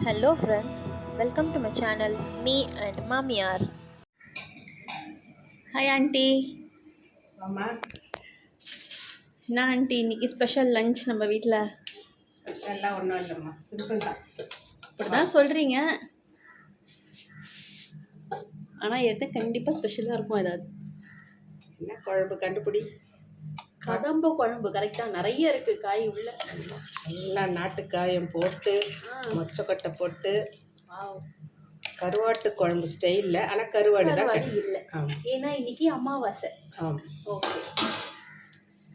Hello friends, welcome to my channel Me and Mamiar. Hi aunty. ஆமா, என்ன aunty இன்னைக்கு special lunch நம்ம வீட்டில்? ஸ்பெஷல்லாம் ஒன்றும் இல்லைம்மா, சிம்பிள் தான். இப்படி தான் சொல்கிறீங்க, ஆனால் எது கண்டிப்பாக ஸ்பெஷலாக இருக்கும் ஏதாவது. என்ன குழம்பு கண்டுபிடி. கதம்ப குழம்பு கரெக்டாக நிறைய இருக்குது காய் உள்ள. எல்லாம் நாட்டுக்காயம் போட்டு மொச்சக்கொட்டை போட்டு கருவாட்டு குழம்பு ஸ்டைலில், ஆனால் கருவாடு தான் கருவாடு இல்லை, ஏன்னா இன்னைக்கு அமாவாசை. ஆமாம், ஓகே.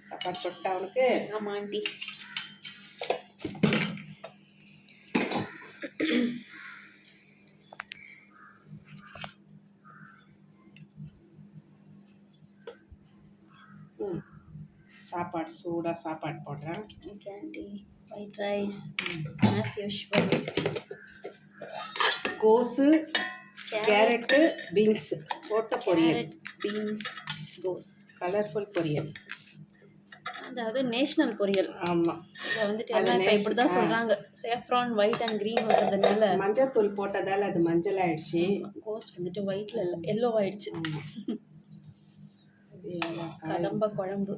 சாப்பாடு போட்டா அவனுக்கு. ஆமாம் ஆண்டி. சாப்பாடு சூடாக சாப்பாடு போடுறேன். Okay aunty. White rice as usual. கோஸு, கேரட்டு, பீன்ஸு போட்ட பொரியல். பீன்ஸ் கோஸ் கலர்ஃபுல் பொரியல், அதாவது நேஷ்னல் பொரியல். ஆமாம். இதை வந்துட்டு எல்லாம் இப்போ இப்படி தான் சொல்கிறாங்க, சேஃப்ரான் ஒயிட் அண்ட் க்ரீன் வர்றதுனால. மஞ்சள் தூள் போட்டதால் அது மஞ்சள் ஆயிடுச்சு. கோஸ் வந்துட்டு ஒயிட்ல இல்லை, எல்லோ ஆயிடுச்சு. கதம்ப குழம்பு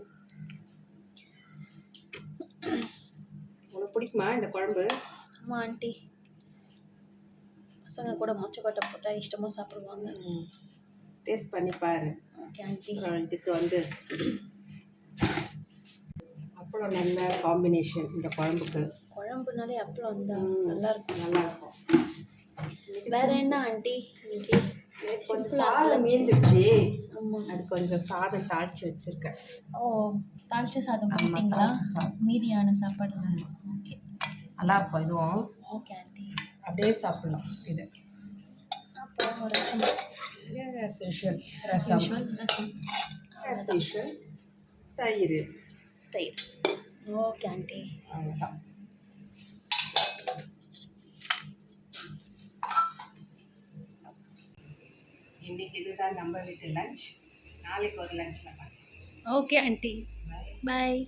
உனக்கு பிடிக்குமா இந்த குழம்பு? ஆமாம் ஆண்டி, பசங்க கூட மொச்சக்கொட்டை போட்டால் இஷ்டமாக சாப்பிடுவாங்க. டேஸ்ட் பண்ணி பாரு. Okay aunty. இதுக்கு வந்து அப்பளம் நல்ல காம்பினேஷன் இந்த குழம்புக்கு. குழம்புனாலே அப்பளம் வந்தால் நல்லாயிருக்கும். நல்லாயிருக்கும். வேற என்ன ஆண்டி இன்னைக்கு? கொஞ்சம் சாதம் மீந்துடுச்சு. ஆமாம், அது கொஞ்சம் சாதம் தாளித்து வச்சுருக்கேன். ஓ, தாளிச்ச சாதம் பண்ணிட்டீங்களா? மீதியான சாப்பாடு. ஓகே, நல்லாயிருக்கும் இதுவும். Okay aunty. அப்படியே சாப்பிட்லாம் இது. அப்புறம் ரசம். ரசம், ரசம், தயிர். தயிர். Okay aunty. அவ்வளோதான். இன்னைக்கு இதுதான் நம்ம வீட்டு லஞ்ச். நாளைக்கு ஒரு லஞ்சில் பார்க்கலாம். Okay aunty, bye.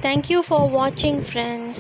Thank you for watching friends.